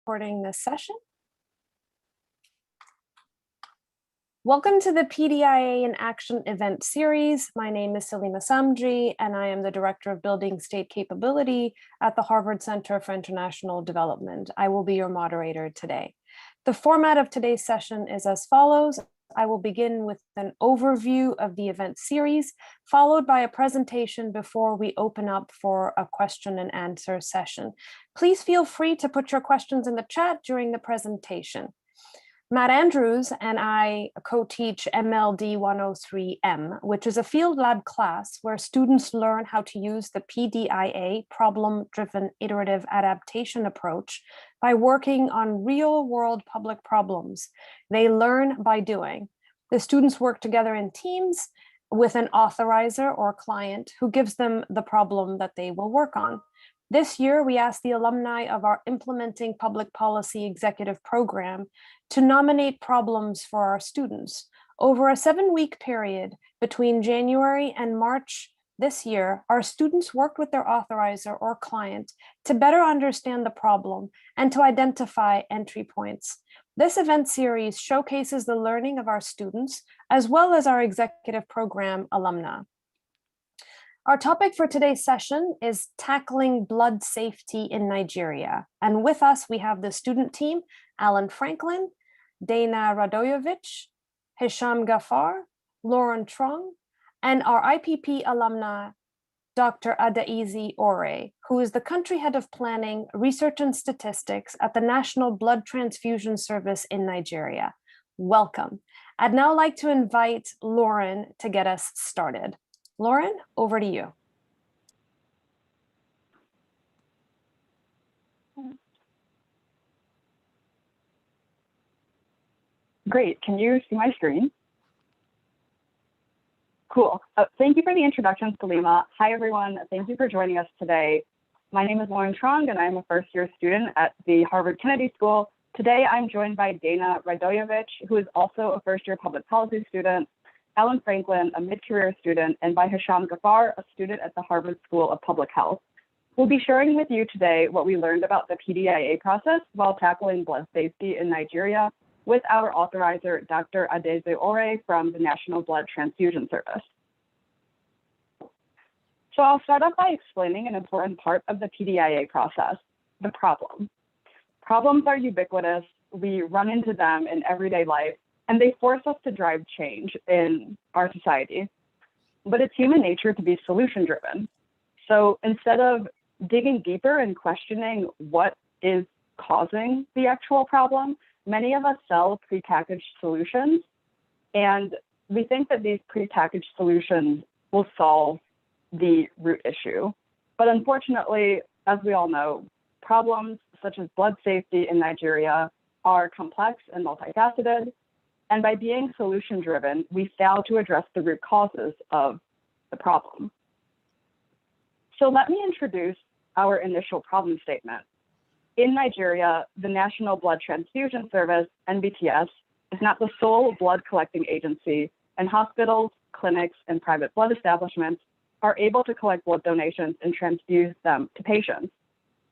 recording this session. Welcome to the PDIA in Action event series. My name is Salima Samji, and I am the Director of Building State Capability at the Harvard Center for International Development. I will be your moderator today. The format of today's session is as follows. I will begin with an overview of the event series, followed by a presentation before we open up for a question and answer session. Please feel free to put your questions in the chat during the presentation. Matt Andrews and I co-teach MLD 103M, which is a field lab class where students learn how to use the PDIA, problem-driven iterative adaptation approach, by working on real-world public problems. They learn by doing. The students work together in teams with an authorizer or client who gives them the problem that they will work on. This year, we asked the alumni of our Implementing Public Policy Executive Program to nominate problems for our students. Over a 7-week period between January and March this year, our students worked with their authorizer or client to better understand the problem and to identify entry points. This event series showcases the learning of our students as well as our executive program alumni. Our topic for today's session is tackling blood safety in Nigeria. And with us, we have the student team, Alan Franklin, Dana Radojevic, Hisham Ghaffar, Lauren Trong, and our IPP alumna, Dr. Adaize Ore, who is the country head of planning, research and statistics at the National Blood Transfusion Service in Nigeria. Welcome. I'd now like to invite Lauren to get us started. Lauren, over to you. Great, can you see my screen? Cool, thank you for the introduction, Salima. Hi everyone, thank you for joining us today. My name is Lauren Trong and I'm a first-year student at the Harvard Kennedy School. Today I'm joined by Dana Radojevic, who is also a first-year public policy student, Alan Franklin, a mid-career student, and by Hisham Ghaffar, a student at the Harvard School of Public Health. We'll be sharing with you today what we learned about the PDIA process while tackling blood safety in Nigeria with our authorizer, Dr. Adaize Ore from the National Blood Transfusion Service. So I'll start off by explaining an important part of the PDIA process, the problem. Problems are ubiquitous. We run into them in everyday life, and they force us to drive change in our society. But it's human nature to be solution-driven. So instead of digging deeper and questioning what is causing the actual problem, many of us sell prepackaged solutions, and we think that these prepackaged solutions will solve the root issue. But unfortunately, as we all know, problems such as blood safety in Nigeria are complex and multifaceted. And by being solution-driven, we fail to address the root causes of the problem. So let me introduce our initial problem statement. In Nigeria, the National Blood Transfusion Service, NBTS, is not the sole blood collecting agency, and hospitals, clinics, and private blood establishments are able to collect blood donations and transfuse them to patients.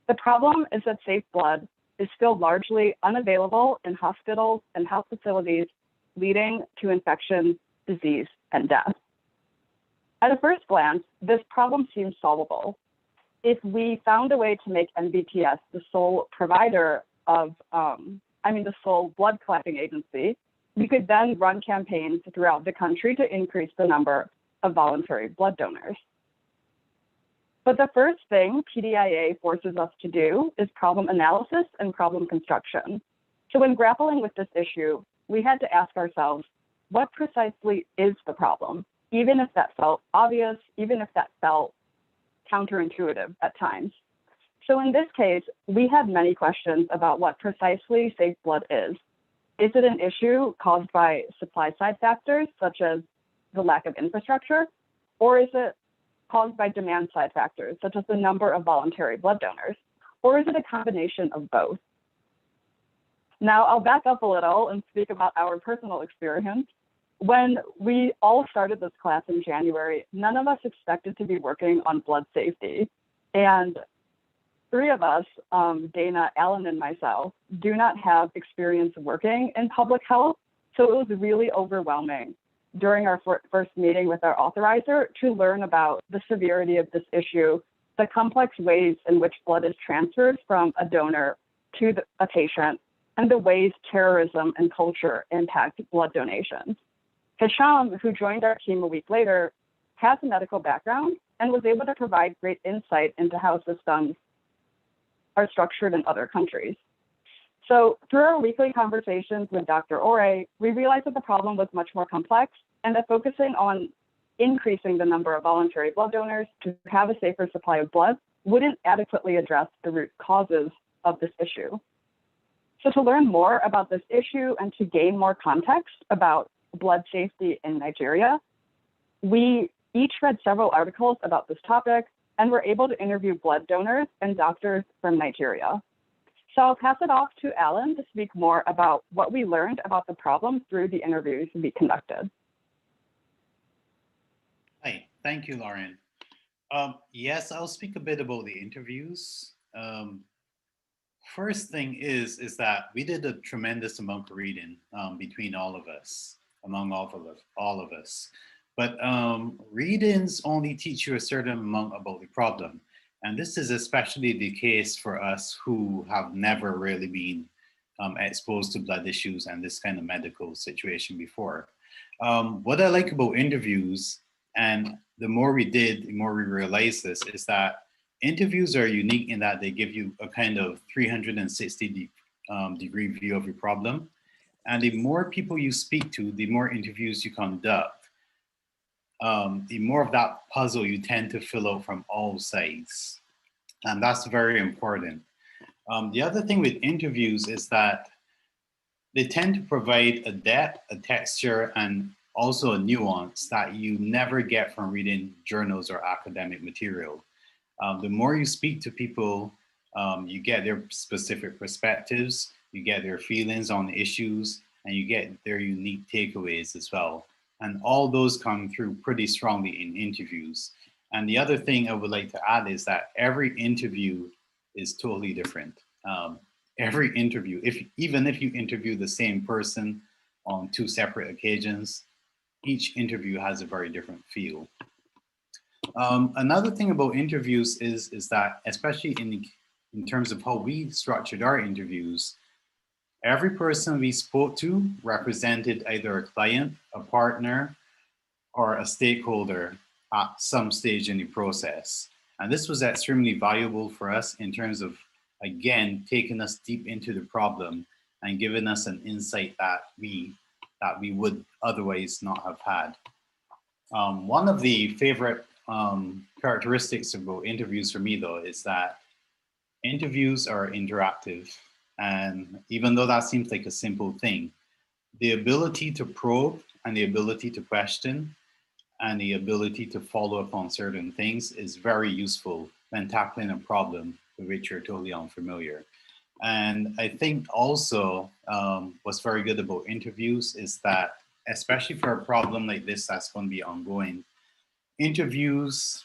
The problem is that safe blood is still largely unavailable in hospitals and health facilities, leading to infection, disease, and death. At a first glance, this problem seems solvable. If we found a way to make NBTS the sole provider of, the sole blood collecting agency, we could then run campaigns throughout the country to increase the number of voluntary blood donors. But the first thing PDIA forces us to do is problem analysis and problem construction. So when grappling with this issue, we had to ask ourselves, what precisely is the problem? Even if that felt obvious, even if that felt counterintuitive at times. So in this case, we had many questions about what precisely safe blood is. Is it an issue caused by supply side factors, such as the lack of infrastructure? Or is it caused by demand side factors, such as the number of voluntary blood donors? Or is it a combination of both? Now, I'll back up a little and speak about our personal experience. When we all started this class in January, none of us expected to be working on blood safety. And Three of us, Dana, Alan, and myself, do not have experience working in public health, so it was really overwhelming during our first meeting with our authorizer to learn about the severity of this issue, the complex ways in which blood is transferred from a donor to a patient, and the ways terrorism and culture impact blood donations. Hisham, who joined our team a week later, has a medical background and was able to provide great insight into how systems are structured in other countries. So through our weekly conversations with Dr. Ore, we realized that the problem was much more complex and that focusing on increasing the number of voluntary blood donors to have a safer supply of blood wouldn't adequately address the root causes of this issue. So to learn more about this issue and to gain more context about blood safety in Nigeria, we each read several articles about this topic and were able to interview blood donors and doctors from Nigeria. So I'll pass it off to Alan to speak more about what we learned about the problem through the interviews we conducted. Hi, thank you, Lauren. Yes, I'll speak a bit about the interviews. First thing is that we did a tremendous amount of reading between all of us, among all of us. But readings only teach you a certain amount about the problem. And this is especially the case for us who have never really been exposed to blood issues and this kind of medical situation before. What I like about interviews, and the more we did, the more we realized this, is that interviews are unique in that they give you a kind of 360 degree view of your problem. And the more people you speak to, the more interviews you conduct, the more of that puzzle you tend to fill out from all sides. And that's very important. The other thing with interviews is that they tend to provide a depth, a texture, and also a nuance that you never get from reading journals or academic material. The more you speak to people, you get their specific perspectives, you get their feelings on the issues, and you get their unique takeaways as well. And all those come through pretty strongly in interviews. And the other thing I would like to add is that every interview is totally different. Every interview, even if you interview the same person on 2 separate occasions, each interview has a very different feel. Another thing about interviews is that, especially in terms of how we structured our interviews, every person we spoke to represented either a client, a partner, or a stakeholder at some stage in the process. And this was extremely valuable for us in terms of, again, taking us deep into the problem and giving us an insight that we would otherwise not have had. One of the favorite characteristics about interviews for me, though, is that interviews are interactive. And even though that seems like a simple thing, the ability to probe and the ability to question and the ability to follow up on certain things is very useful when tackling a problem with which you're totally unfamiliar. And I think also what's very good about interviews is that, especially for a problem like this that's going to be ongoing, interviews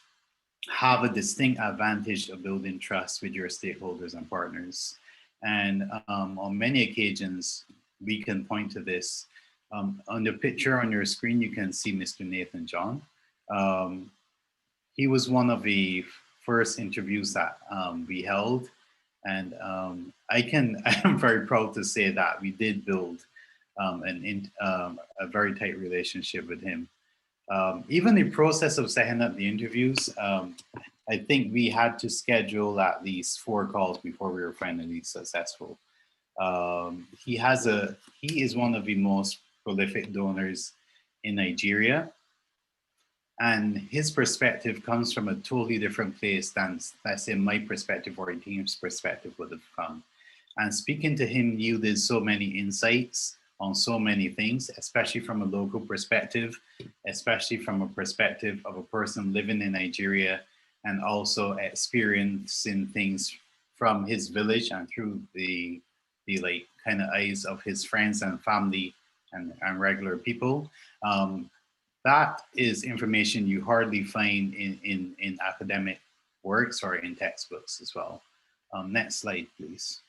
have a distinct advantage of building trust with your stakeholders and partners. And on many occasions, we can point to this. On the picture on your screen, you can see Mr. Nathan John. He was one of the first interviews that we held. And I am very proud to say that we did build a very tight relationship with him. Even the process of setting up the interviews, I think we had to schedule at least 4 calls before we were finally successful. He is one of the most prolific donors in Nigeria, and his perspective comes from a totally different place than, let's say, my perspective or a team's perspective would have come. And speaking to him yielded so many insights on so many things, especially from a local perspective, especially from a perspective of a person living in Nigeria and also experiencing things from his village and through the like kind of eyes of his friends and family and regular people. That is information you hardly find in academic works or in textbooks as well. Next slide, please.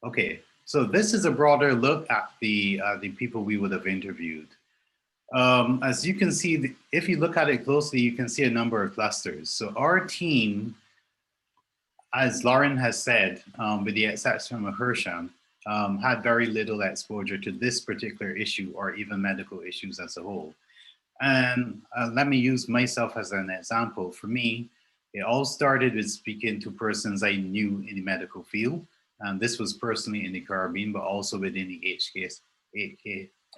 Okay, so this is a broader look at the people we would have interviewed. As you can see, if you look at it closely, you can see a number of clusters. So our team, as Lauren has said, with the exception of Hersham, had very little exposure to this particular issue or even medical issues as a whole. And let me use myself as an example. For me, it all started with speaking to persons I knew in the medical field. And this was personally in the Caribbean, but also within the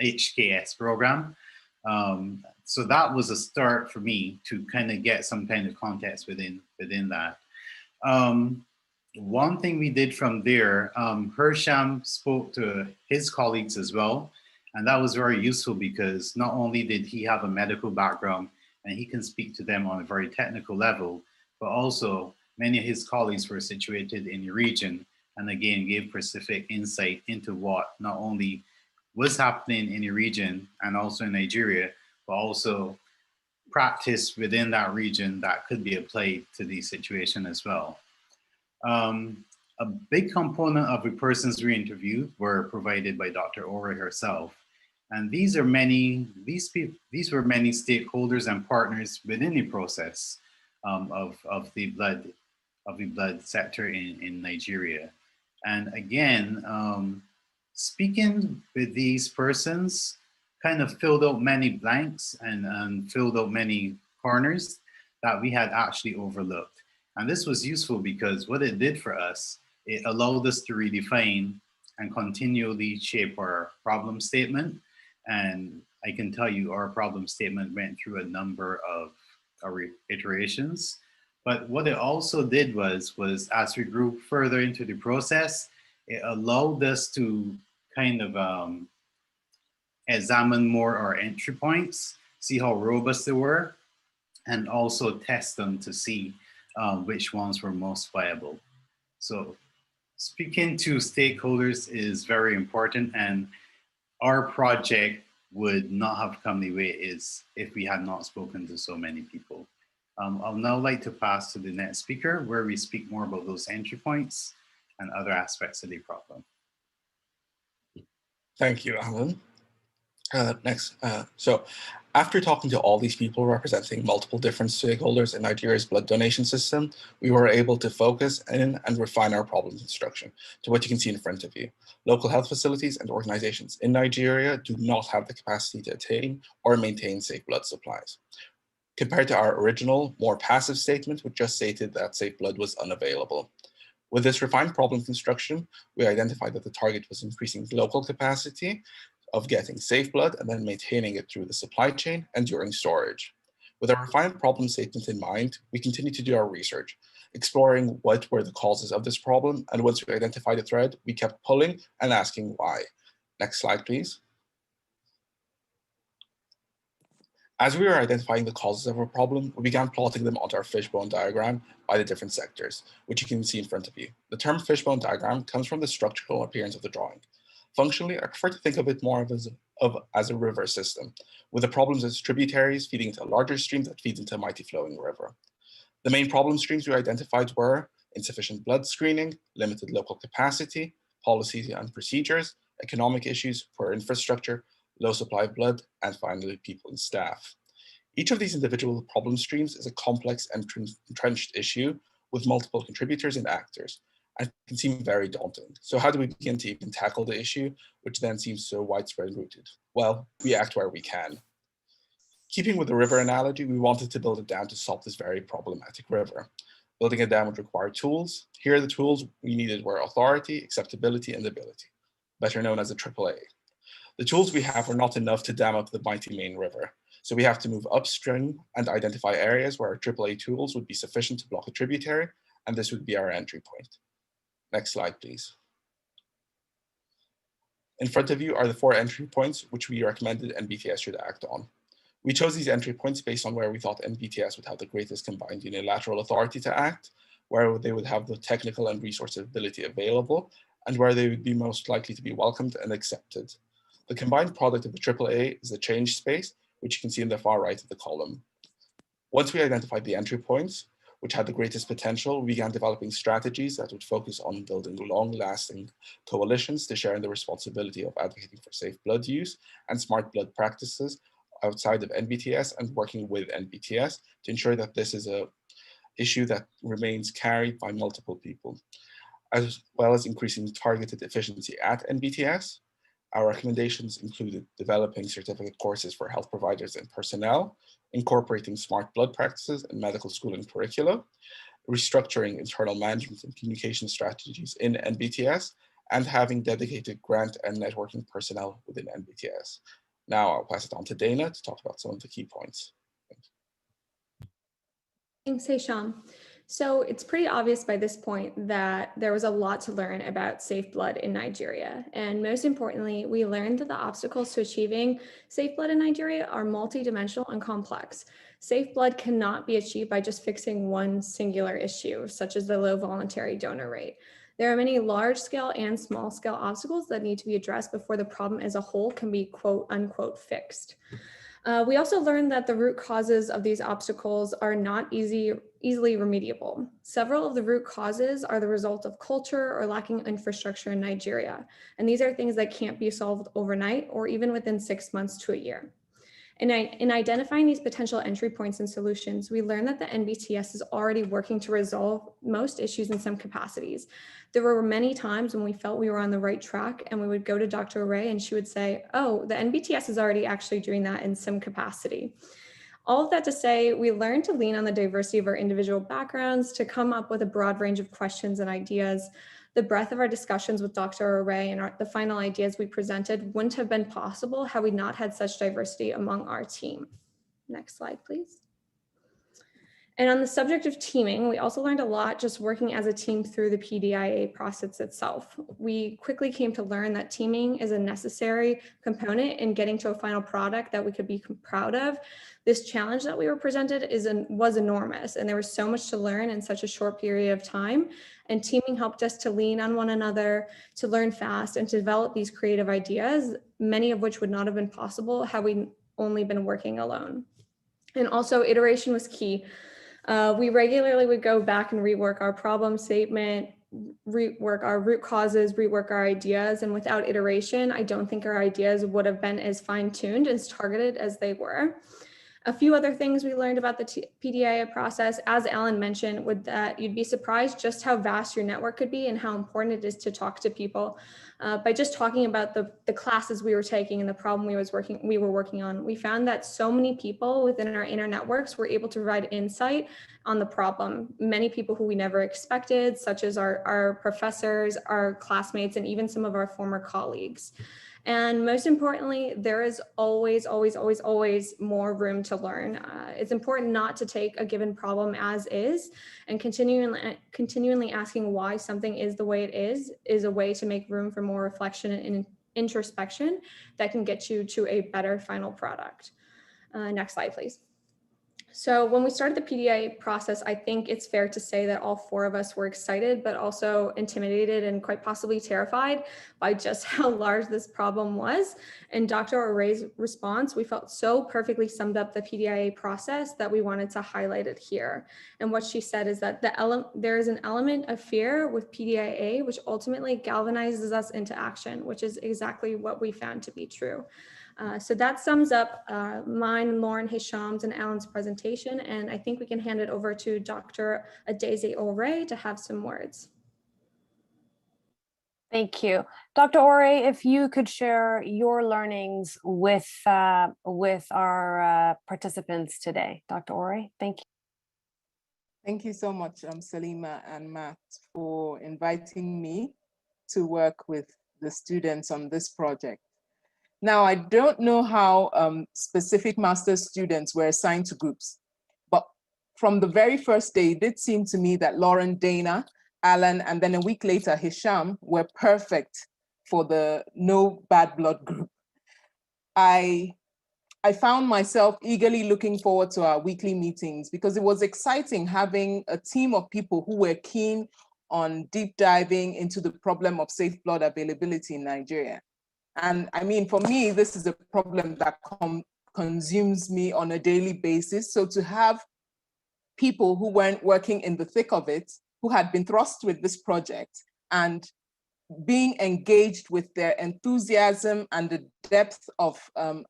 HKS program. So that was a start for me to kind of get some kind of context within that. One thing we did from there, Hersham spoke to his colleagues as well. And that was very useful because not only did he have a medical background and he can speak to them on a very technical level, but also many of his colleagues were situated in the region and again gave specific insight into what not only was happening in the region and also in Nigeria, but also practice within that region that could be applied to the situation as well. A big component of the persons we interviewed were provided by Dr. Ora herself. And these were many stakeholders and partners within the process of the blood sector in Nigeria. And again, speaking with these persons kind of filled out many blanks and filled out many corners that we had actually overlooked. And this was useful because what it did for us, it allowed us to redefine and continually shape our problem statement. And I can tell you our problem statement went through a number of iterations. But what it also did was as we grew further into the process, it allowed us to kind of examine more our entry points, see how robust they were, and also test them to see which ones were most viable. So speaking to stakeholders is very important, and our project would not have come the way it is if we had not spoken to so many people. I'll now like to pass to the next speaker where we speak more about those entry points and other aspects of the problem. Thank you, Alan. Next, so after talking to all these people representing multiple different stakeholders in Nigeria's blood donation system, we were able to focus in and refine our problem construction to what you can see in front of you. Local health facilities and organizations in Nigeria do not have the capacity to attain or maintain safe blood supplies. Compared to our original, more passive statement, which just stated that safe blood was unavailable. With this refined problem construction, we identified that the target was increasing local capacity of getting safe blood and then maintaining it through the supply chain and during storage. With our refined problem statement in mind, we continued to do our research, exploring what were the causes of this problem, and once we identified a thread, we kept pulling and asking why. Next slide, please. As we were identifying the causes of our problem, we began plotting them onto our fishbone diagram by the different sectors, which you can see in front of you. The term fishbone diagram comes from the structural appearance of the drawing. Functionally, I prefer to think of it more as a river system, with the problems as tributaries feeding into a larger stream that feeds into a mighty flowing river. The main problem streams we identified were insufficient blood screening, limited local capacity, policies and procedures, economic issues, poor infrastructure, low supply of blood, and finally, people and staff. Each of these individual problem streams is a complex and entrenched issue with multiple contributors and actors, and can seem very daunting. So how do we begin to even tackle the issue, which then seems so widespread and rooted? Well, we act where we can. Keeping with the river analogy, we wanted to build a dam to solve this very problematic river. Building a dam would require tools. Here, the tools we needed were authority, acceptability, and ability, better known as a AAA. The tools we have are not enough to dam up the mighty main river, so we have to move upstream and identify areas where our AAA tools would be sufficient to block a tributary, and this would be our entry point. Next slide, please. In front of you are the 4 entry points which we recommended NBTS should act on. We chose these entry points based on where we thought NBTS would have the greatest combined unilateral authority to act, where they would have the technical and resource ability available, and where they would be most likely to be welcomed and accepted. The combined product of the AAA is the change space, which you can see in the far right of the column. Once we identified the entry points, which had the greatest potential, we began developing strategies that would focus on building long-lasting coalitions to share in the responsibility of advocating for safe blood use and smart blood practices outside of NBTS and working with NBTS to ensure that this is an issue that remains carried by multiple people, as well as increasing targeted efficiency at NBTS. Our recommendations included developing certificate courses for health providers and personnel, incorporating smart blood practices in medical school and curricula, restructuring internal management and communication strategies in NBTS, and having dedicated grant and networking personnel within NBTS. Now I'll pass it on to Dana to talk about some of the key points. Thanks, Hisham. So it's pretty obvious by this point that there was a lot to learn about safe blood in Nigeria. And most importantly, we learned that the obstacles to achieving safe blood in Nigeria are multidimensional and complex. Safe blood cannot be achieved by just fixing one singular issue, such as the low voluntary donor rate. There are many large-scale and small-scale obstacles that need to be addressed before the problem as a whole can be quote unquote fixed. We also learned that the root causes of these obstacles are not easily remediable. Several of the root causes are the result of culture or lacking infrastructure in Nigeria. And these are things that can't be solved overnight or even within 6 months to a year. In identifying these potential entry points and solutions, we learned that the NBTS is already working to resolve most issues in some capacities. There were many times when we felt we were on the right track and we would go to Dr. Ray and she would say, oh, the NBTS is already actually doing that in some capacity. All of that to say, we learned to lean on the diversity of our individual backgrounds to come up with a broad range of questions and ideas. The breadth of our discussions with Dr. Array and the final ideas we presented wouldn't have been possible had we not had such diversity among our team. Next slide, please. And on the subject of teaming, we also learned a lot just working as a team through the PDIA process itself. We quickly came to learn that teaming is a necessary component in getting to a final product that we could be proud of. This challenge that we were presented was enormous, and there was so much to learn in such a short period of time. And teaming helped us to lean on one another, to learn fast, and to develop these creative ideas, many of which would not have been possible had we only been working alone. And also, iteration was key. We regularly would go back and rework our problem statement, rework our root causes, rework our ideas. And without iteration, I don't think our ideas would have been as fine-tuned, as targeted as they were. A few other things we learned about the PDIA process, as Alan mentioned, would that you'd be surprised just how vast your network could be and how important it is to talk to people. By just talking about the classes we were taking and the problem we were working on, we found that so many people within our inner networks were able to provide insight on the problem. Many people who we never expected, such as our professors, our classmates, and even some of our former colleagues. And most importantly, there is always, always, always, always more room to learn. It's important not to take a given problem as is, and continually asking why something is the way it is a way to make room for more reflection and introspection that can get you to a better final product. Next slide, please. So when we started the PDIA process, I think it's fair to say that all four of us were excited, but also intimidated and quite possibly terrified by just how large this problem was. And Dr. Array's response, we felt so perfectly summed up the PDIA process that we wanted to highlight it here. And what she said is that there is an element of fear with PDIA, which ultimately galvanizes us into action, which is exactly what we found to be true. So that sums up mine, Lauren, Hisham's, and Alan's presentation, and I think we can hand it over to Dr. Adeze Ore to have some words. Thank you. Dr. Ore, if you could share your learnings with our participants today. Dr. Ore, thank you. Thank you so much, Salima and Matt, for inviting me to work with the students on this project. Now, I don't know how specific master's students were assigned to groups, but from the very first day, it did seem to me that Lauren, Dana, Alan, and then a week later, Hisham were perfect for the no bad blood group. I found myself eagerly looking forward to our weekly meetings because it was exciting having a team of people who were keen on deep diving into the problem of safe blood availability in Nigeria. And I mean, for me, this is a problem that consumes me on a daily basis. So to have people who weren't working in the thick of it, who had been thrust with this project, and being engaged with their enthusiasm and the depth of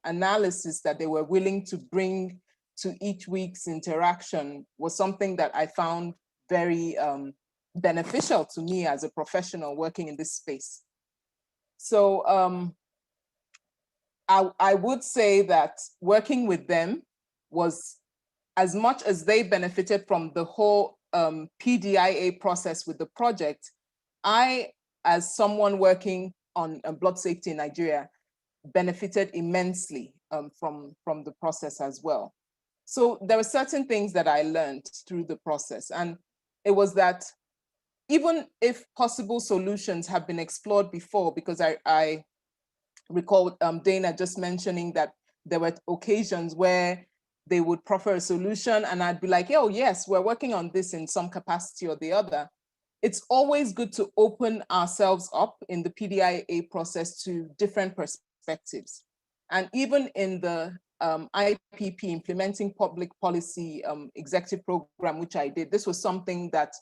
analysis that they were willing to bring to each week's interaction was something that I found very beneficial to me as a professional working in this space. So I would say that working with them was, as much as they benefited from the whole PDIA process with the project, I, as someone working on blood safety in Nigeria, benefited immensely from the process as well. So there were certain things that I learned through the process, and it was that even if possible solutions have been explored before, because I recall Dana just mentioning that there were occasions where they would proffer a solution and I'd be like, oh yes, we're working on this in some capacity or the other. It's always good to open ourselves up in the PDIA process to different perspectives. And even in the IPP, Implementing Public Policy Executive Program, which I did, this was something that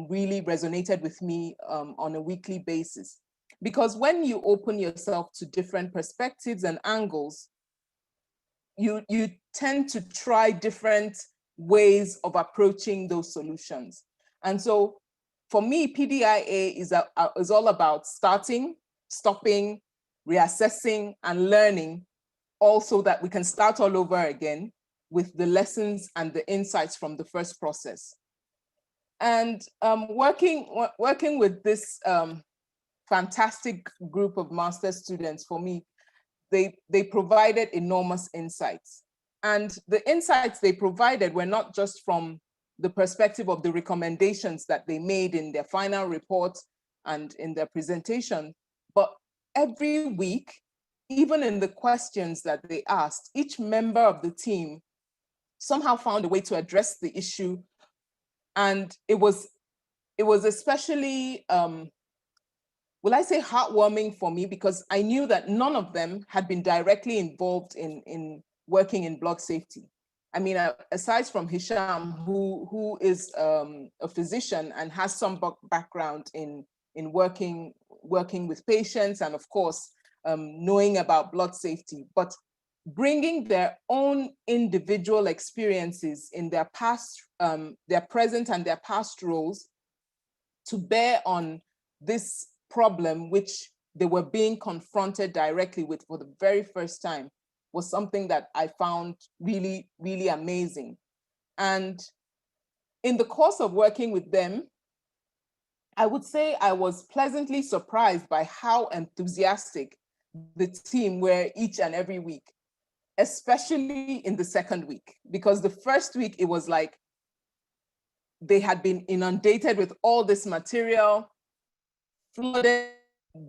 really resonated with me on a weekly basis. Because when you open yourself to different perspectives and angles, you tend to try different ways of approaching those solutions. And so for me, PDIA is all about starting, stopping, reassessing, and learning, also that we can start all over again with the lessons and the insights from the first process. And working with this fantastic group of master's students, for me, they provided enormous insights. And the insights they provided were not just from the perspective of the recommendations that they made in their final report and in their presentation, but every week, even in the questions that they asked, each member of the team somehow found a way to address the issue. And it was especially, will I say, heartwarming for me, because I knew that none of them had been directly involved in working in blood safety. I mean, aside from Hisham, who is a physician and has some background in working with patients, and of course, knowing about blood safety, but bringing their own individual experiences in their past, their present and their past roles to bear on this problem, which they were being confronted directly with for the very first time, was something that I found really, really amazing. And in the course of working with them, I would say I was pleasantly surprised by how enthusiastic the team were each and every week, especially in the second week, because the first week it was like they had been inundated with all this material, flooded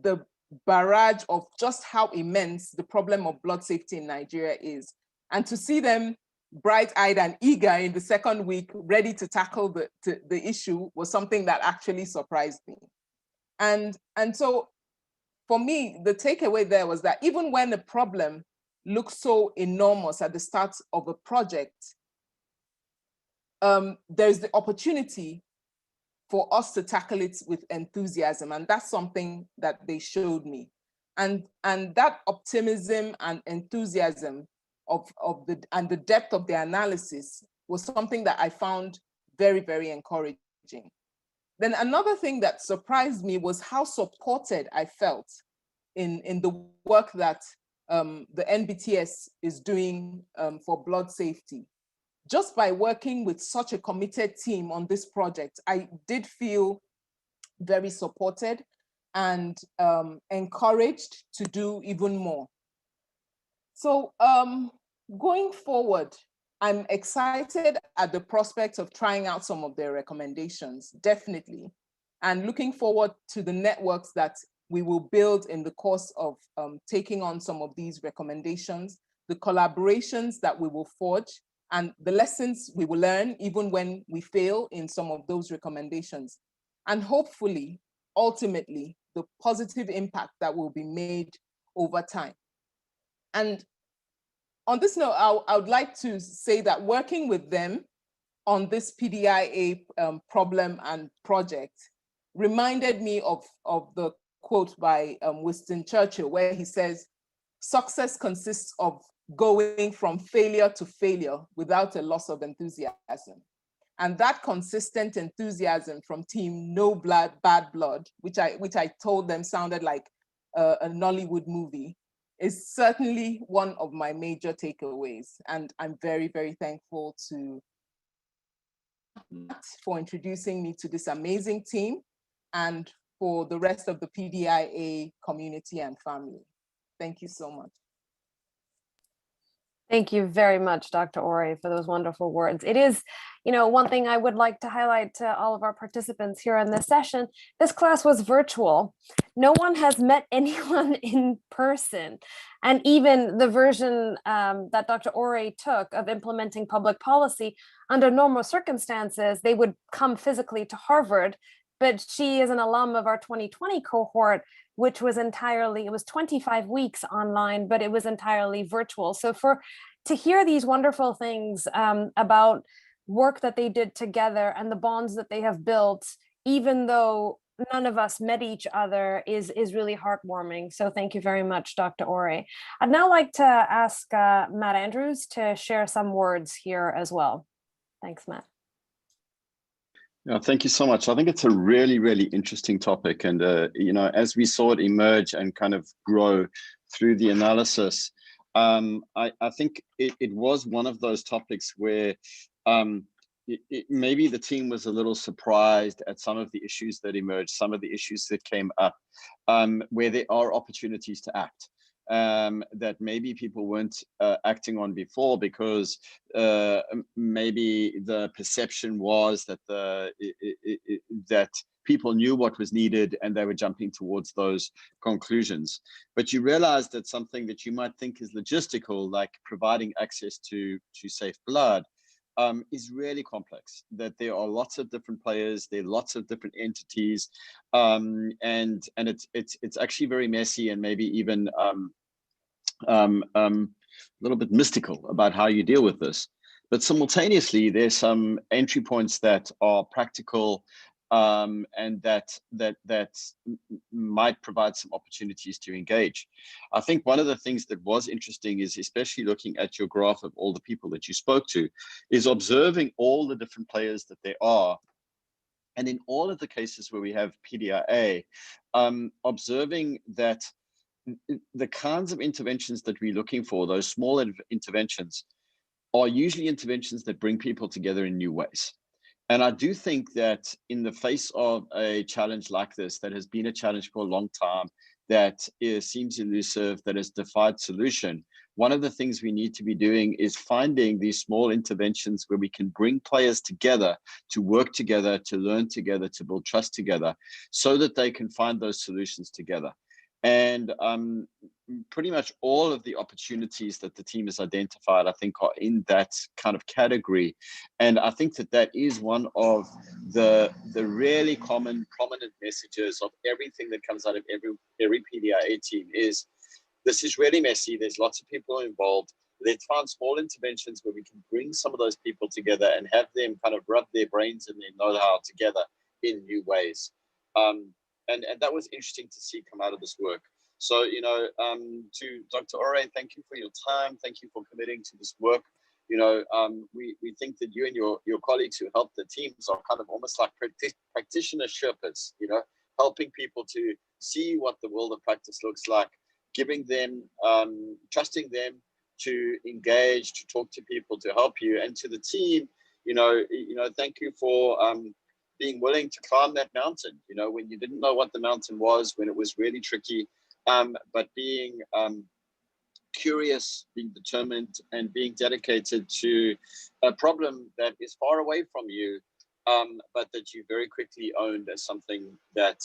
the barrage of just how immense the problem of blood safety in Nigeria is. And to see them bright-eyed and eager in the second week, ready to tackle the issue, was something that actually surprised me. And so for me, the takeaway there was that even when the problem looks so enormous at the start of a project, there's the opportunity for us to tackle it with enthusiasm. And that's something that they showed me. And that optimism and enthusiasm of the depth of their analysis was something that I found very, very encouraging. Then another thing that surprised me was how supported I felt in the work that the NBTS is doing for blood safety. Just by working with such a committed team on this project, I did feel very supported and encouraged to do even more. So going forward, I'm excited at the prospect of trying out some of their recommendations, definitely, and looking forward to the networks that we will build in the course of taking on some of these recommendations, the collaborations that we will forge, and the lessons we will learn even when we fail in some of those recommendations. And hopefully, ultimately, the positive impact that will be made over time. And on this note, I would like to say that working with them on this PDIA problem and project reminded me of the quote by Winston Churchill, where he says, "Success consists of going from failure to failure without a loss of enthusiasm." And that consistent enthusiasm from Team No Blood, Bad Blood, which I told them sounded like a Nollywood movie, is certainly one of my major takeaways. And I'm very, very thankful to Matt for introducing me to this amazing team and for the rest of the PDIA community and family. Thank you so much. Thank you very much, Dr. Ore, for those wonderful words. It is, one thing I would like to highlight to all of our participants here in this session. This class was virtual. No one has met anyone in person. And even the version that Dr. Ore took of implementing public policy, under normal circumstances, they would come physically to Harvard. But she is an alum of our 2020 cohort, which was it was 25 weeks online, but it was entirely virtual. So to hear these wonderful things about work that they did together and the bonds that they have built, even though none of us met each other, is really heartwarming. So thank you very much, Dr. Ore. I'd now like to ask Matt Andrews to share some words here as well. Thanks, Matt. Yeah, thank you so much. I think it's a really, really interesting topic. And, as we saw it emerge and kind of grow through the analysis, I think it was one of those topics where maybe the team was a little surprised at some of the issues that emerged, some of the issues that came up, where there are opportunities to act. That maybe people weren't acting on before because maybe the perception was that that people knew what was needed and they were jumping towards those conclusions. But you realize that something that you might think is logistical, like providing access to safe blood, is really complex, that there are lots of different players, there are lots of different entities, and it's actually very messy and maybe even a little bit mystical about how you deal with this. But simultaneously, there's some entry points that are practical, and that might provide some opportunities to engage. I think one of the things that was interesting is, especially looking at your graph of all the people that you spoke to, is observing all the different players that there are. And in all of the cases where we have PDIA, observing that the kinds of interventions that we're looking for, those small interventions, are usually interventions that bring people together in new ways. And I do think that in the face of a challenge like this, that has been a challenge for a long time, that seems elusive, that has defied solution, one of the things we need to be doing is finding these small interventions where we can bring players together to work together, to learn together, to build trust together, so that they can find those solutions together. And pretty much all of the opportunities that the team has identified, I think, are in that kind of category. And I think that is one of the really common, prominent messages of everything that comes out of every PDIA team is, this is really messy. There's lots of people involved. Let's find small interventions where we can bring some of those people together and have them kind of rub their brains and their know-how together in new ways. And that was interesting to see come out of this work. So, to Dr. Ore, thank you for your time. Thank you for committing to this work. We think that you and your colleagues who help the teams are kind of almost like practitioner Sherpas, helping people to see what the world of practice looks like, giving them, trusting them to engage, to talk to people, to help you. And to the team, thank you for being willing to climb that mountain, when you didn't know what the mountain was, when it was really tricky, but being curious, being determined, and being dedicated to a problem that is far away from you, but that you very quickly owned as something that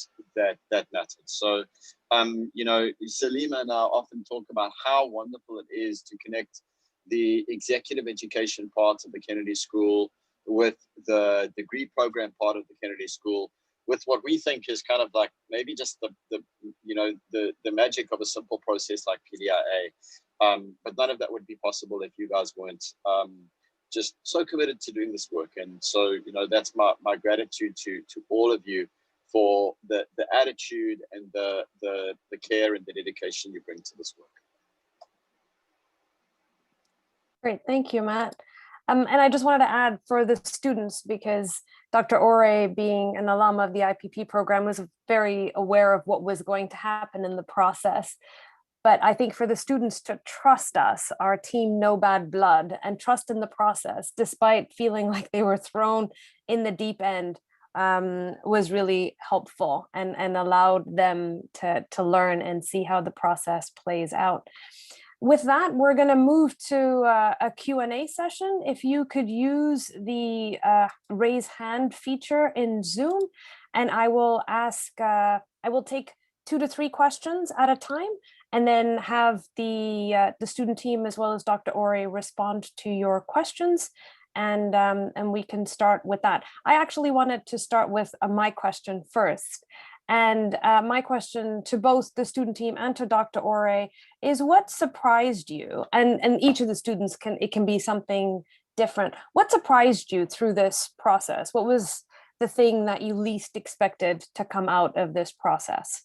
mattered. So, Salima and I often talk about how wonderful it is to connect the executive education part of the Kennedy School with the degree program part of the Kennedy School, with what we think is kind of like maybe just the magic of a simple process like PDIA. But none of that would be possible if you guys weren't just so committed to doing this work. And so, that's my gratitude to all of you for the attitude and the care and the dedication you bring to this work. Great, thank you, Matt. And I just wanted to add for the students, because Dr. Ore, being an alum of the IPP program, was very aware of what was going to happen in the process. But I think for the students to trust us, our team No Bad Blood, and trust in the process, despite feeling like they were thrown in the deep end, was really helpful and allowed them to learn and see how the process plays out. With that, we're going to move to a Q&A session. If you could use the raise hand feature in Zoom, and I will take 2 to 3 questions at a time, and then have the student team as well as Dr. Ore respond to your questions, and we can start with that. I actually wanted to start with my question first. And my question to both the student team and to Dr. Ore is, what surprised you? And each of the students it can be something different. What surprised you through this process? What was the thing that you least expected to come out of this process?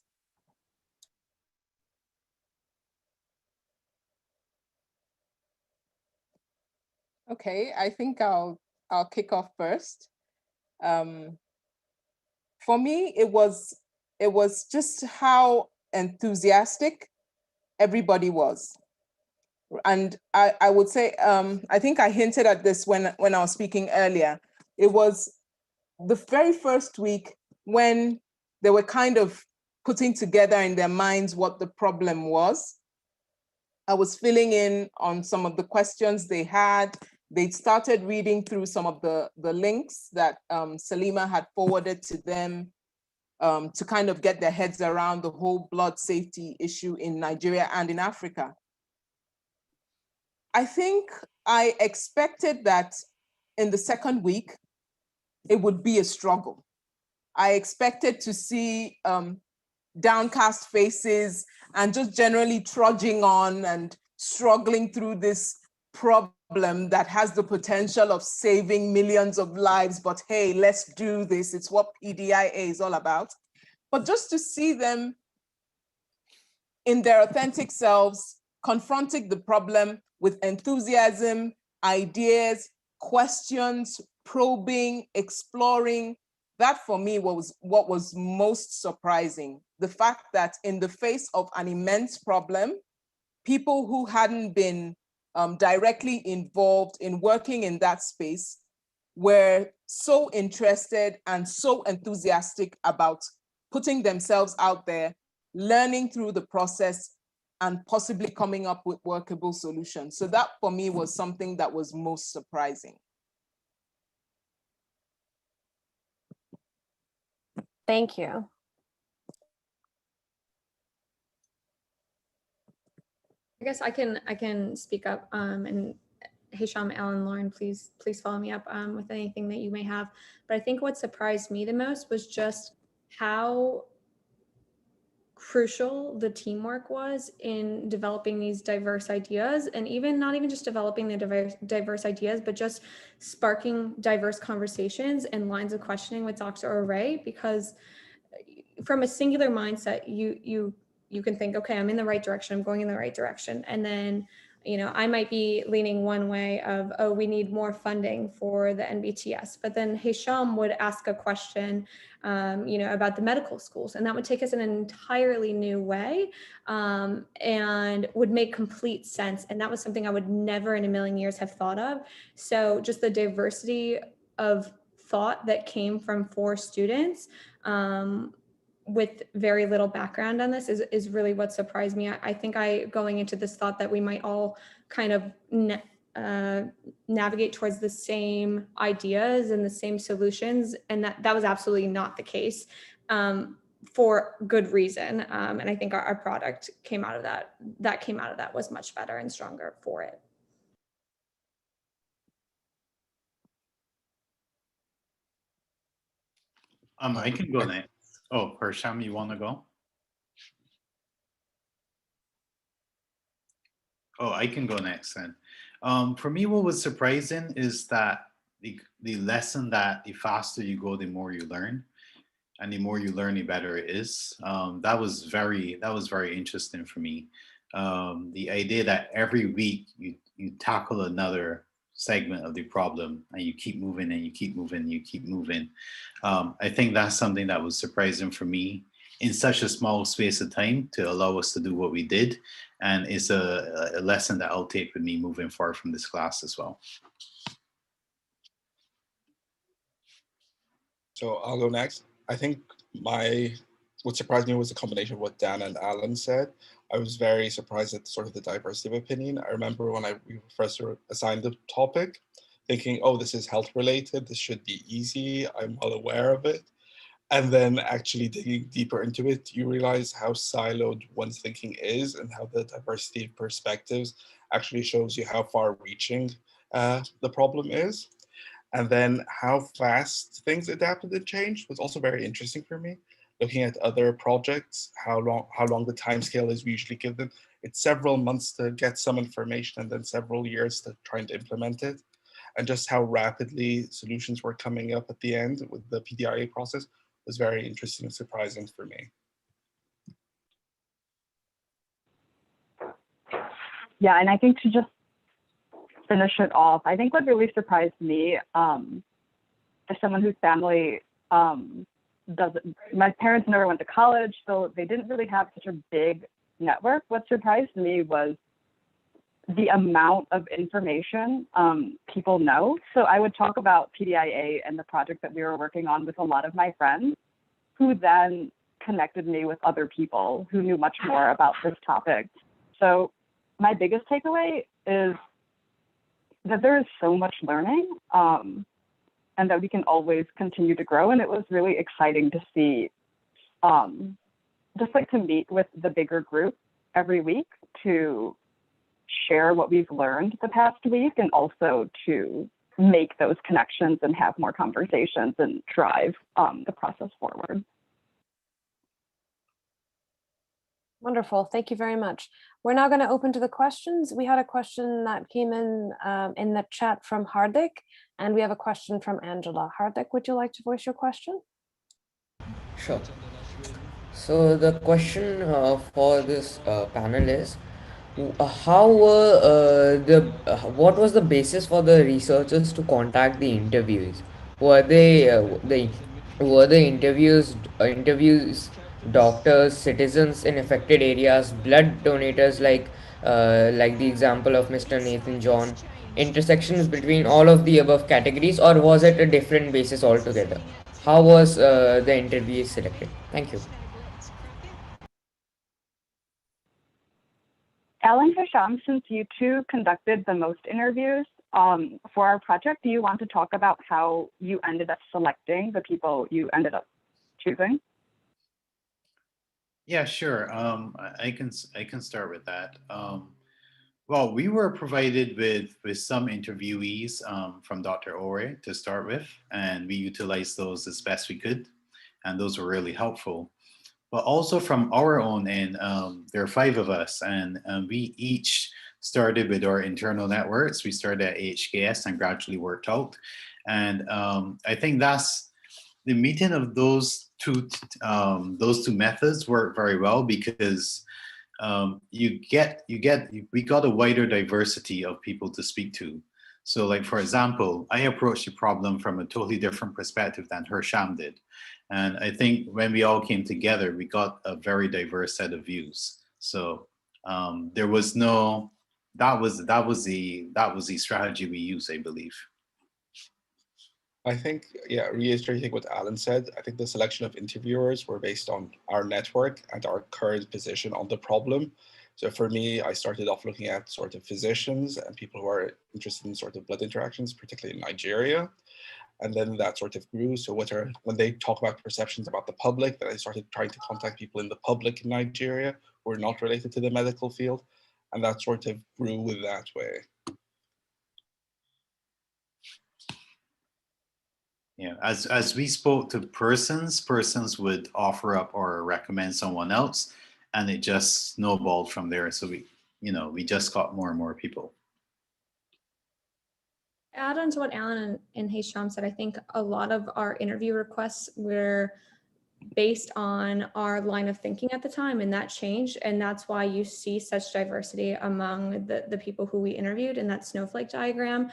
Okay, I think I'll kick off first. For me, it was just how enthusiastic everybody was. And I would say, I think I hinted at this when I was speaking earlier. It was the very first week when they were kind of putting together in their minds what the problem was. I was filling in on some of the questions they had. They started reading through some of the links that Salima had forwarded to them to kind of get their heads around the whole blood safety issue in Nigeria and in Africa. I think I expected that in the second week, it would be a struggle. I expected to see downcast faces and just generally trudging on and struggling through this problem that has the potential of saving millions of lives. But hey, let's do this. It's what PDIA is all about. But just to see them in their authentic selves, confronting the problem with enthusiasm, ideas, questions, probing, exploring, that for me was what was most surprising. The fact that in the face of an immense problem, people who hadn't been directly involved in working in that space were so interested and so enthusiastic about putting themselves out there, learning through the process, and possibly coming up with workable solutions. So that for me was something that was most surprising. Thank you. I guess I can speak up, and Hisham, Ellen, Lauren, please follow me up with anything that you may have. But I think what surprised me the most was just how crucial the teamwork was in developing these diverse ideas, and even not even just developing the diverse ideas, but just sparking diverse conversations and lines of questioning with Dr. Ore, because from a singular mindset, you can think, okay, I'm in the right direction, I'm going in the right direction. And then, I might be leaning one way of, oh, we need more funding for the NBTS. But then Hisham would ask a question, about the medical schools, and that would take us in an entirely new way, and would make complete sense. And that was something I would never in a million years have thought of. So just the diversity of thought that came from 4 students, with very little background on this is really what surprised me. I think going into this thought that we might all kind of navigate towards the same ideas and the same solutions, and that was absolutely not the case, for good reason. And I think our product came out of that was much better and stronger for it. I can go next. Oh, Hersham, you want to go? Oh, I can go next then. For me, what was surprising is that the lesson that the faster you go, the more you learn, and the more you learn, the better it is. That was very interesting for me. The idea that every week you tackle another segment of the problem and you keep moving and you keep moving and you keep moving. I think that's something that was surprising for me in such a small space of time to allow us to do what we did. And it's a lesson that I'll take with me moving forward from this class as well. So I'll go next. I think what surprised me was the combination of what Dan and Alan said. I was very surprised at sort of the diversity of opinion. I remember when we first were assigned the topic, thinking, oh, this is health related, this should be easy, I'm well aware of it. And then actually digging deeper into it, you realize how siloed one's thinking is and how the diversity of perspectives actually shows you how far reaching the problem is. And then how fast things adapted and changed was also very interesting for me. Looking at other projects, how long the timescale is usually given. It's several months to get some information and then several years to trying to implement it. And just how rapidly solutions were coming up at the end with the PDIA process was very interesting and surprising for me. Yeah, and I think to just finish it off, I think what really surprised me, as someone whose family doesn't, my parents never went to college, so they didn't really have such a big network. What surprised me was the amount of information people know. So I would talk about PDIA and the project that we were working on with a lot of my friends, who then connected me with other people who knew much more about this topic. So my biggest takeaway is that there is so much learning, and that we can always continue to grow. And it was really exciting to see, just like to meet with the bigger group every week to share what we've learned the past week, and also to make those connections and have more conversations and drive the process forward. Wonderful. Thank you very much. We're now going to open to the questions. We had a question that came in the chat from Hardik, and we have a question from Angela. Hardik, would you like to voice your question? Sure. So the question for this panel is, how were what was the basis for the researchers to contact the interviewees? Were they were the interviews doctors, citizens in affected areas, blood donators like the example of Mr. Nathan John, intersections between all of the above categories, or was it a different basis altogether? How was the interview selected? Thank you. Alan Hisham, since you two conducted the most interviews for our project, do you want to talk about how you ended up selecting the people you ended up choosing? Yeah, sure. I can start with that. Well, we were provided with some interviewees from Dr. Ore to start with, and we utilized those as best we could, and those were really helpful. But also from our own end, there are 5 of us, and we each started with our internal networks. We started at HKS and gradually worked out. And I think that's the meeting of those two methods work very well, because we got a wider diversity of people to speak to. So like, for example, I approached the problem from a totally different perspective than Hersham did. And I think when we all came together, we got a very diverse set of views. So there was no, that was the strategy we used, I believe. I think, yeah, reiterating what Alan said, I think the selection of interviewers were based on our network and our current position on the problem. So for me, I started off looking at sort of physicians and people who are interested in sort of blood interactions, particularly in Nigeria. And then that sort of grew. So when they talk about perceptions about the public, then I started trying to contact people in the public in Nigeria who are not related to the medical field. And that sort of grew with that way. Yeah, as we spoke to persons would offer up or recommend someone else, and it just snowballed from there. So we just got more and more people. add on to what Alan and Hisham said, I think a lot of our interview requests were based on our line of thinking at the time, and that changed. And that's why you see such diversity among the people who we interviewed in that snowflake diagram.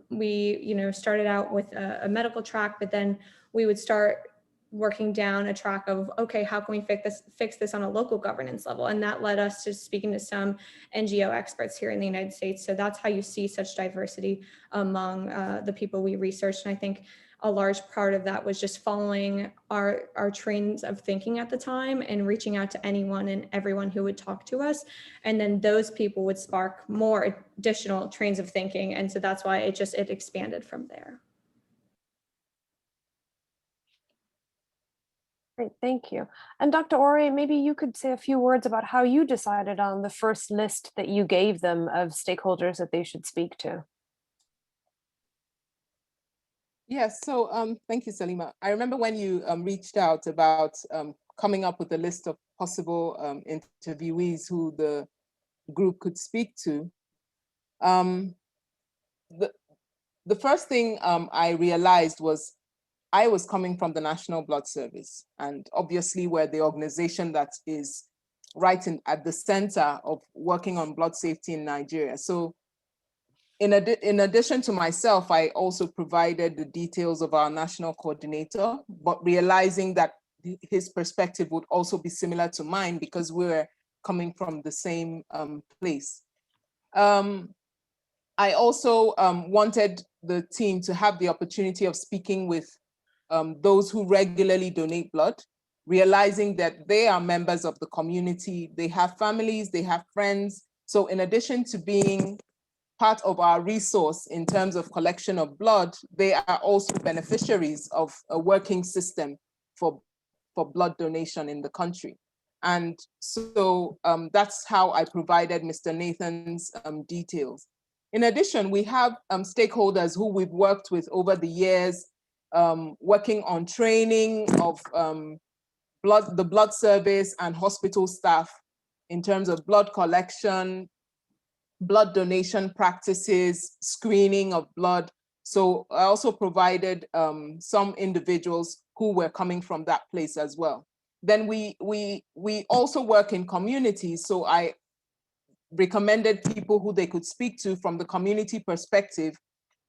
We started out with a medical track, but then we would start working down a track of, okay, how can we fix this on a local governance level? And that led us to speaking to some NGO experts here in the United States. So that's how you see such diversity among the people we researched. And I think a large part of that was just following our trains of thinking at the time and reaching out to anyone and everyone who would talk to us. And then those people would spark more additional trains of thinking. And so that's why it expanded from there. Great, thank you. And Dr. Ori, maybe you could say a few words about how you decided on the first list that you gave them of stakeholders that they should speak to. Yes, so thank you, Salima. I remember when you reached out about coming up with a list of possible interviewees who the group could speak to. The first thing I realized was I was coming from the National Blood Service, and obviously we're the organization that is right at the center of working on blood safety in Nigeria. So in addition to myself, I also provided the details of our national coordinator, but realizing that his perspective would also be similar to mine because we're coming from the same place. I also wanted the team to have the opportunity of speaking with those who regularly donate blood, realizing that they are members of the community, they have families, they have friends. So in addition to being part of our resource in terms of collection of blood, they are also beneficiaries of a working system for blood donation in the country. And so that's how I provided Mr. Nathan's details. In addition, we have stakeholders who we've worked with over the years, working on training of the blood service and hospital staff in terms of blood collection, blood donation practices, screening of blood. So I also provided some individuals who were coming from that place as well. Then we also work in communities. So I recommended people who they could speak to from the community perspective,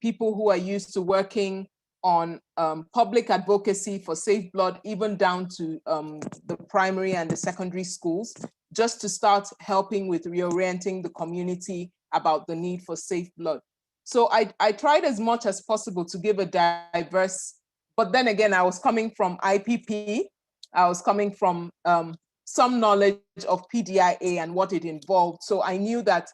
people who are used to working on public advocacy for safe blood, even down to the primary and the secondary schools, just to start helping with reorienting the community about the need for safe blood. So I tried as much as possible to give a diverse, but then again, I was coming from IPP, I was coming from some knowledge of PDIA and what it involved. So I knew that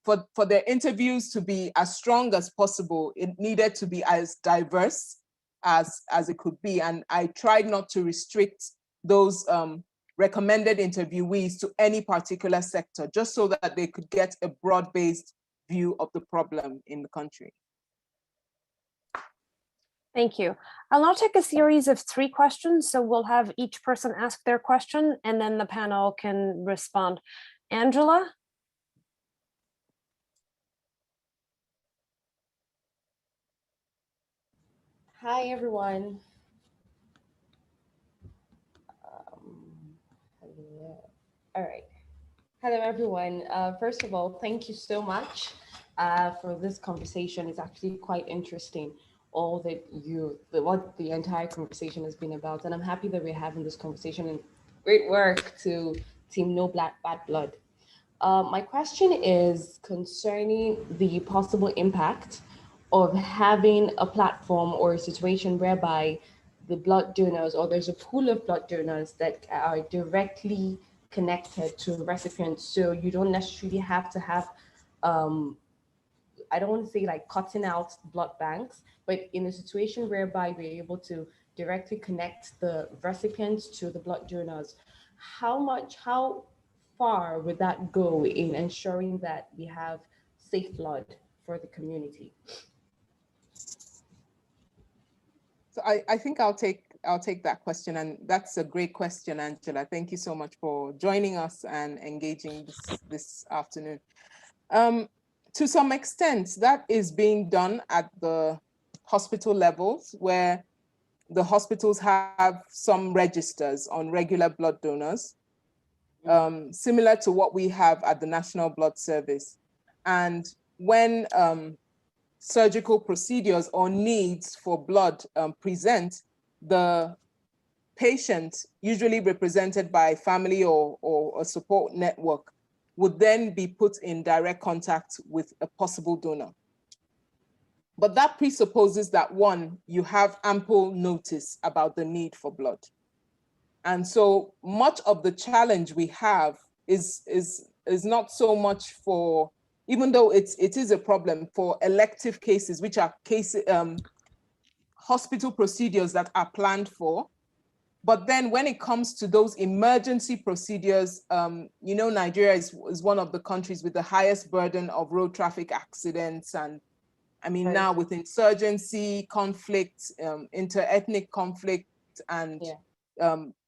for their interviews to be as strong as possible, it needed to be as diverse as it could be. And I tried not to restrict those recommended interviewees to any particular sector, just so that they could get a broad-based view of the problem in the country. Thank you. I'll now take a series of 3 questions. So we'll have each person ask their question and then the panel can respond. Angela? Hi, everyone. Hello. All right. Hello, everyone. First of all, thank you so much for this conversation. It's actually quite interesting, all that what the entire conversation has been about. And I'm happy that we're having this conversation, and great work to Team No Black Bad Blood. My question is concerning the possible impact of having a platform or a situation whereby the blood donors, or there's a pool of blood donors that are directly connected to recipients. So you don't necessarily have to have, I don't want to say like cutting out blood banks, but in a situation whereby we're able to directly connect the recipients to the blood donors, how far would that go in ensuring that we have safe blood for the community? So I think I'll take that question, and that's a great question, Angela. Thank you so much for joining us and engaging this afternoon. to some extent, that is being done at the hospital levels, where the hospitals have some registers on regular blood donors, similar to what we have at the National Blood Service. And when surgical procedures or needs for blood present, the patient, usually represented by family or a support network, would then be put in direct contact with a possible donor. But that presupposes that, one, you have ample notice about the need for blood. And so much of the challenge we have is not so much for, even though it is a problem for elective cases, which are hospital procedures that are planned for. But then when it comes to those emergency procedures, you know, Nigeria is one of the countries with the highest burden of road traffic accidents. And I mean, Right. now with insurgency, conflict, inter-ethnic conflict, and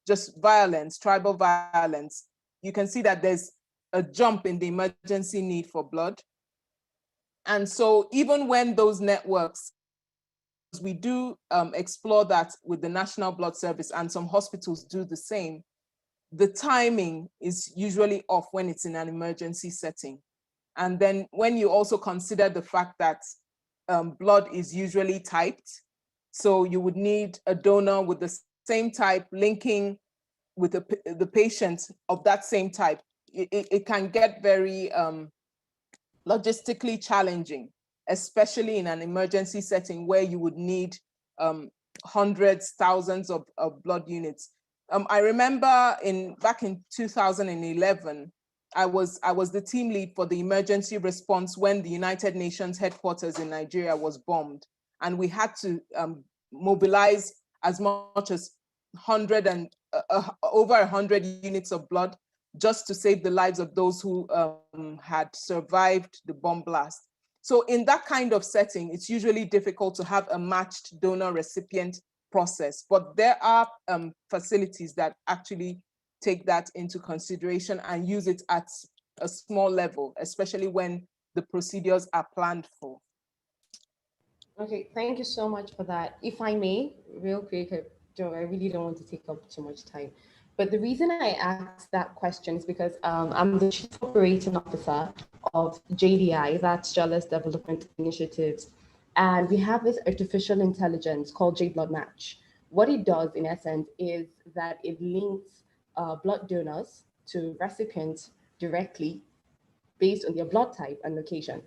just violence, tribal violence, you can see that there's a jump in the emergency need for blood. And so even when those networks, we do explore that with the National Blood Service, and some hospitals do the same, the timing is usually off when it's in an emergency setting. And then when you also consider the fact that blood is usually typed, so you would need a donor with the same type linking with the patient of that same type, it can get very logistically challenging, especially in an emergency setting where you would need hundreds, thousands of blood units. I remember back in 2011, I was the team lead for the emergency response when the United Nations headquarters in Nigeria was bombed. And we had to mobilize as much as over 100 units of blood just to save the lives of those who had survived the bomb blast. So in that kind of setting, it's usually difficult to have a matched donor recipient process, but there are facilities that actually take that into consideration and use it at a small level, especially when the procedures are planned for. Okay, thank you so much for that. If I may, real quick, I really don't want to take up too much time. But the reason I asked that question is because I'm the Chief Operating Officer of JDI, that's Jealous Development Initiatives. And we have this artificial intelligence called JBlood Match. What it does, in essence, is that it links blood donors to recipients directly based on their blood type and location.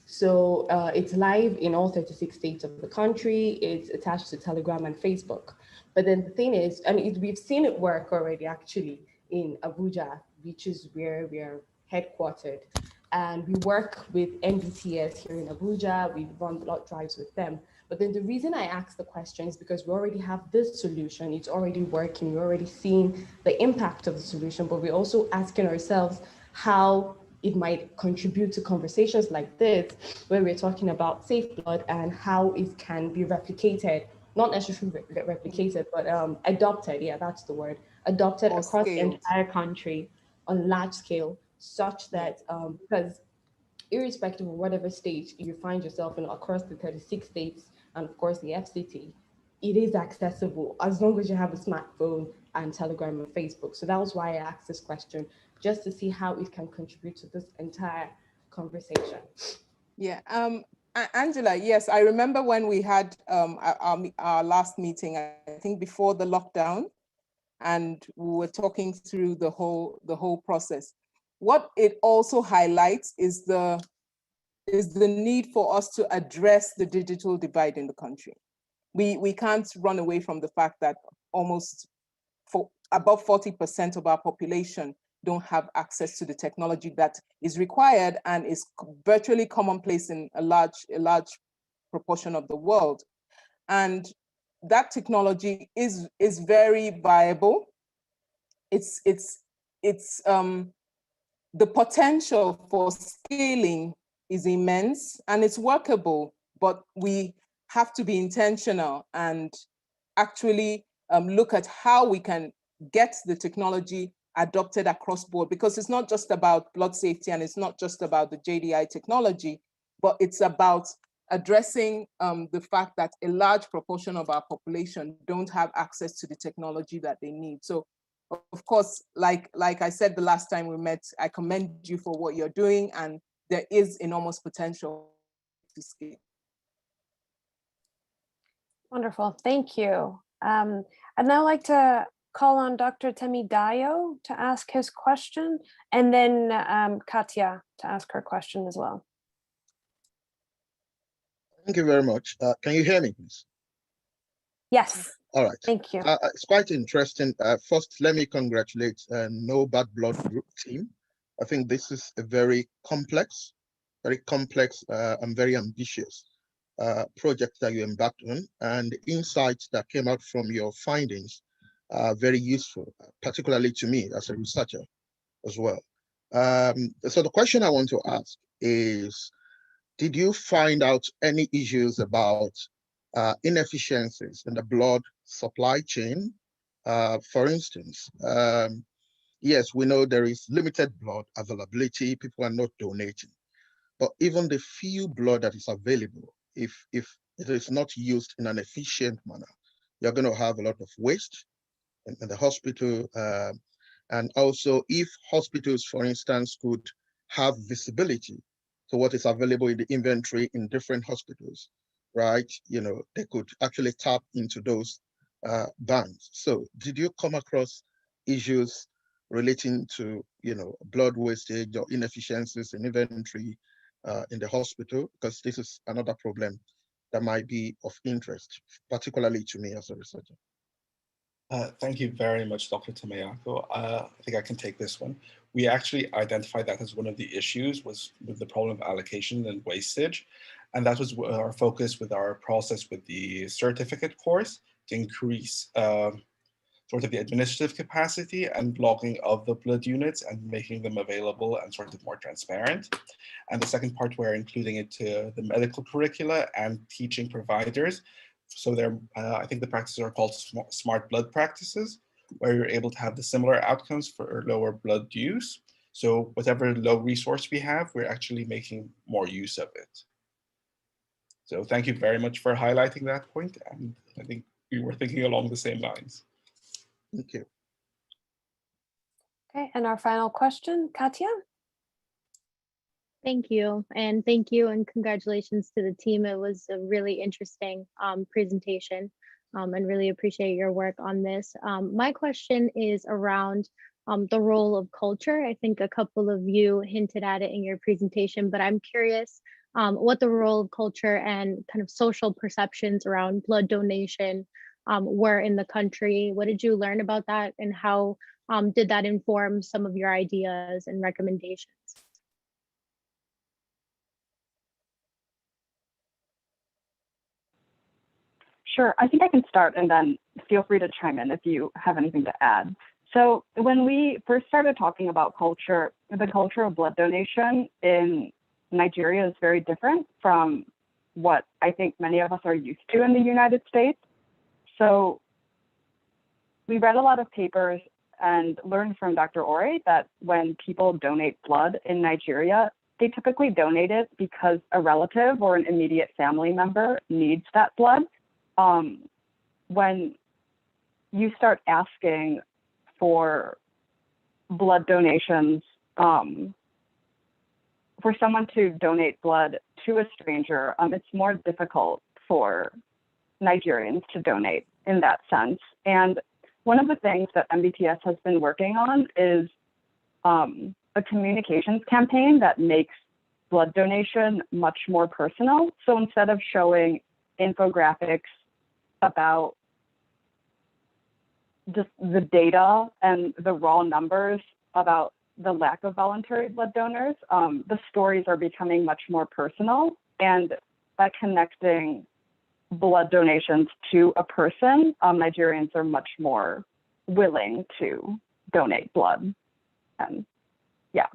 So it's live in all 36 states of the country. It's attached to Telegram and Facebook. But then the thing is, and we've seen it work already actually in Abuja, which is where we are headquartered. And we work with NBTS here in Abuja. We run blood drives with them. But then the reason I ask the question is because we already have this solution. It's already working. We're already seeing the impact of the solution, but we're also asking ourselves how it might contribute to conversations like this, where we're talking about safe blood and how it can be replicated, not necessarily replicated, but adopted, yeah, that's the word, adopted Or across the scaled. entire country on large scale, such that, because irrespective of whatever state you find yourself in across the 36 states, and of course the FCT, it is accessible as long as you have a smartphone and Telegram and Facebook. So that was why I asked this question, just to see how it can contribute to this entire conversation. Yeah, Angela, yes, I remember when we had our last meeting, I think before the lockdown, and we were talking through the whole process. What it also highlights is the need for us to address the digital divide in the country. We can't run away from the fact that almost above 40% of our population don't have access to the technology that is required and is virtually commonplace in a large proportion of the world. And that technology is very viable. It's the potential for scaling is immense and it's workable, but we have to be intentional and actually look at how we can get the technology adopted across board, because it's not just about blood safety and it's not just about the JDI technology, but it's about addressing the fact that a large proportion of our population don't have access to the technology that they need. So of course, like I said the last time we met, I commend you for what you're doing, and there is enormous potential to scale. Wonderful, thank you. I'd now like to call on Dr. Temidayo to ask his question, and then Katya to ask her question as well. Thank you very much. Can you hear me, please? Yes. All right. Thank you. It's quite interesting. First, let me congratulate No Bad Blood Group team. I think this is a very complex and very ambitious project that you embarked on, and the insights that came out from your findings are very useful, particularly to me as a researcher as well. So the question I want to ask is, did you find out any issues about inefficiencies in the blood supply chain? For instance, yes, we know there is limited blood availability, people are not donating, but even the few blood that is available, if it is not used in an efficient manner, you're going to have a lot of waste in the hospital. And also, if hospitals, for instance, could have visibility to what is available in the inventory in different hospitals, right? You know, they could actually tap into those banks. So did you come across issues relating to, you know, blood wastage or inefficiencies in inventory in the hospital? Because this is another problem that might be of interest, particularly to me as a researcher. Thank you very much, Dr. Tamayako. I think I can take this one. We actually identified that as one of the issues was with the problem of allocation and wastage. And that was our focus with our process with the certificate course to increase sort of the administrative capacity and logging of the blood units and making them available and sort of more transparent. And the second part, we're including it to the medical curricula and teaching providers. So they're, I think the practices are called smart blood practices, where you're able to have the similar outcomes for lower blood use. So whatever low resource we have, we're actually making more use of it. So thank you very much for highlighting that point. And I think we were thinking along the same lines. Thank you. Okay, and our final question, Katya? Thank you, and congratulations to the team. It was a really interesting presentation, and really appreciate your work on this. My question is around the role of culture. I think a couple of you hinted at it in your presentation, but I'm curious what the role of culture and kind of social perceptions around blood donation were in the country. What did you learn about that, and how did that inform some of your ideas and recommendations? Sure, I think I can start, and then feel free to chime in if you have anything to add. So when we first started talking about culture, the culture of blood donation in Nigeria is very different from what I think many of us are used to in the United States. So we read a lot of papers and learned from Dr. Ore that when people donate blood in Nigeria, they typically donate it because a relative or an immediate family member needs that blood. When you start asking for blood donations, for someone to donate blood to a stranger, it's more difficult for Nigerians to donate in that sense. And one of the things that MBTS has been working on is a communications campaign that makes blood donation much more personal. So instead of showing infographics about just the data and the raw numbers about the lack of voluntary blood donors, the stories are becoming much more personal, and by connecting blood donations to a person, Nigerians are much more willing to donate blood. And yeah.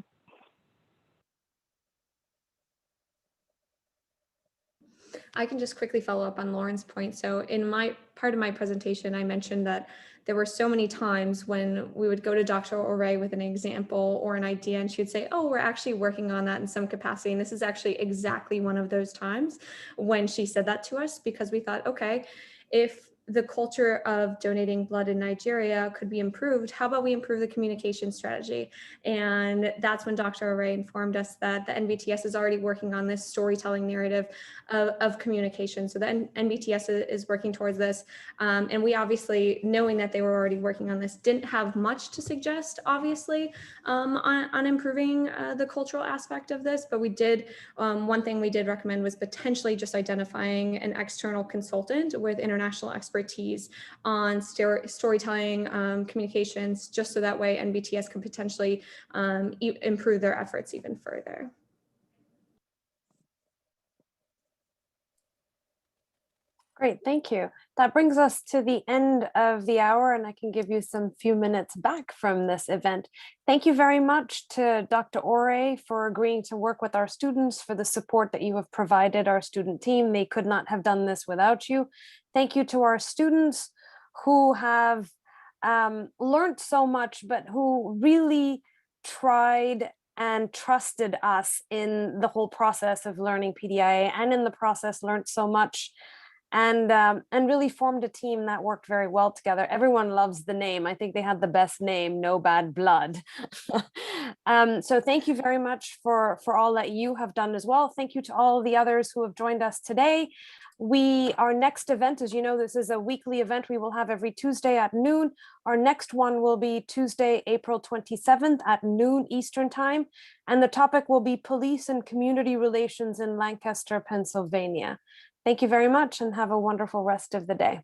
I can just quickly follow up on Lauren's point. So in my part of my presentation, I mentioned that there were so many times when we would go to Dr. O'Ray with an example or an idea, and she would say, oh, we're actually working on that in some capacity. And this is actually exactly one of those times when she said that to us, because we thought, okay, if the culture of donating blood in Nigeria could be improved, how about we improve the communication strategy? And that's when Dr. O'Ray informed us that the NBTS is already working on this storytelling narrative of communication. So the NBTS is working towards this. And we obviously, knowing that they were already working on this, didn't have much to suggest, obviously, on improving the cultural aspect of this. But we did, one thing we did recommend was potentially just identifying an external consultant with international expertise on storytelling communications, just so that way NBTS could potentially improve their efforts even further. Great, thank you. That brings us to the end of the hour, and I can give you some few minutes back from this event. Thank you very much to Dr. Ore for agreeing to work with our students, for the support that you have provided our student team. They could not have done this without you. Thank you to our students who have learned so much, but who really tried and trusted us in the whole process of learning PDIA, and in the process learned so much, and really formed a team that worked very well together. Everyone loves the name. I think they had the best name, No Bad Blood. So thank you very much for all that you have done as well. Thank you to all the others who have joined us today. Our next event, as you know, this is a weekly event we will have every Tuesday at noon. Our next one will be Tuesday, April 27th at noon Eastern time. And the topic will be police and community relations in Lancaster, Pennsylvania. Thank you very much and have a wonderful rest of the day.